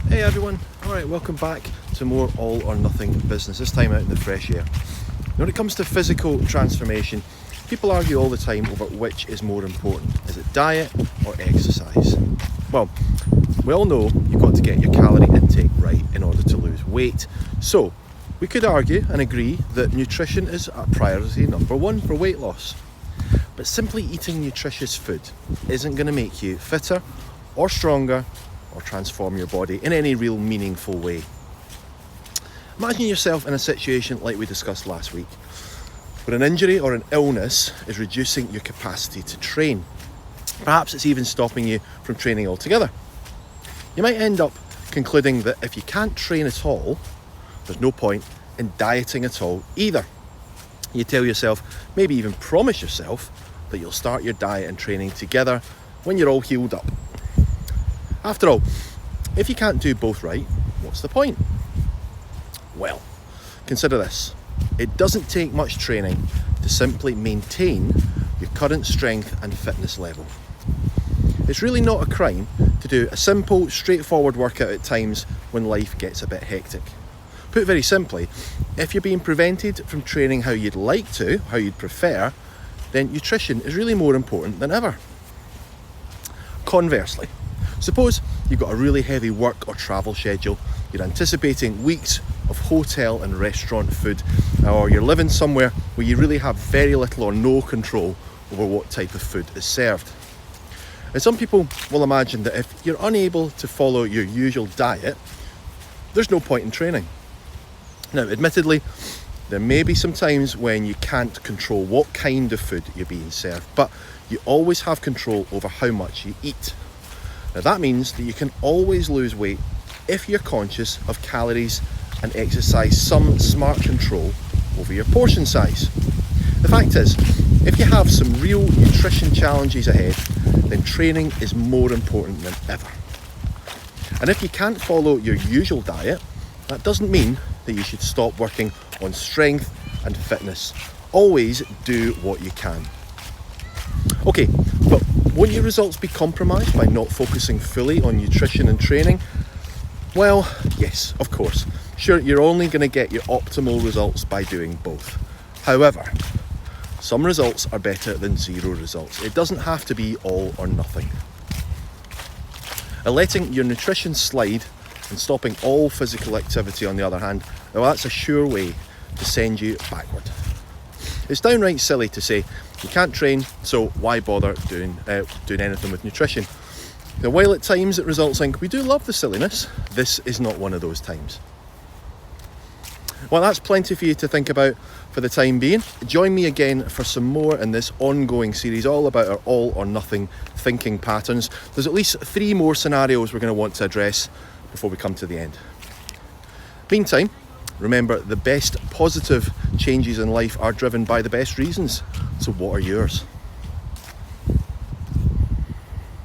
Hey everyone, alright, welcome back to more all or nothing business, this time out in the fresh air. When it comes to physical transformation, people argue all the time over which is more important. Is it diet or exercise? Well, we all know you've got to get your calorie intake right in order to lose weight. So, we could argue and agree that nutrition is a priority number one for weight loss. But simply eating nutritious food isn't going to make you fitter or stronger or transform your body in any real meaningful way. Imagine yourself in a situation like we discussed last week, where an injury or an illness is reducing your capacity to train. Perhaps it's even stopping you from training altogether. You might end up concluding that if you can't train at all, there's no point in dieting at all either. You tell yourself, maybe even promise yourself, that you'll start your diet and training together when you're all healed up. After all, if you can't do both right, what's the point? Well, consider this. It doesn't take much training to simply maintain your current strength and fitness level. It's really not a crime to do a simple, straightforward workout at times when life gets a bit hectic. Put very simply, if you're being prevented from training how you'd like to, how you'd prefer, then nutrition is really more important than ever. Conversely, suppose you've got a really heavy work or travel schedule, you're anticipating weeks of hotel and restaurant food, or you're living somewhere where you really have very little or no control over what type of food is served. And some people will imagine that if you're unable to follow your usual diet, there's no point in training. Now, admittedly, there may be some times when you can't control what kind of food you're being served, but you always have control over how much you eat. Now that means that you can always lose weight if you're conscious of calories and exercise some smart control over your portion size. The fact is, if you have some real nutrition challenges ahead, then training is more important than ever. And if you can't follow your usual diet, that doesn't mean that you should stop working on strength and fitness. Always do what you can. Okay, but won't your results be compromised by not focusing fully on nutrition and training? Well, yes, of course. Sure, you're only going to get your optimal results by doing both. However, some results are better than zero results. It doesn't have to be all or nothing. And letting your nutrition slide and stopping all physical activity, on the other hand, well, that's a sure way to send you backward. It's downright silly to say you can't train, so why bother doing anything with nutrition? Now, while at times it results in we do love the silliness, this is not one of those times. Well, that's plenty for you to think about for the time being. Join me again for some more in this ongoing series all about our all or nothing thinking patterns. There's at least 3 more scenarios we're going to want to address before we come to the end. Meantime, remember, the best positive changes in life are driven by the best reasons. So what are yours?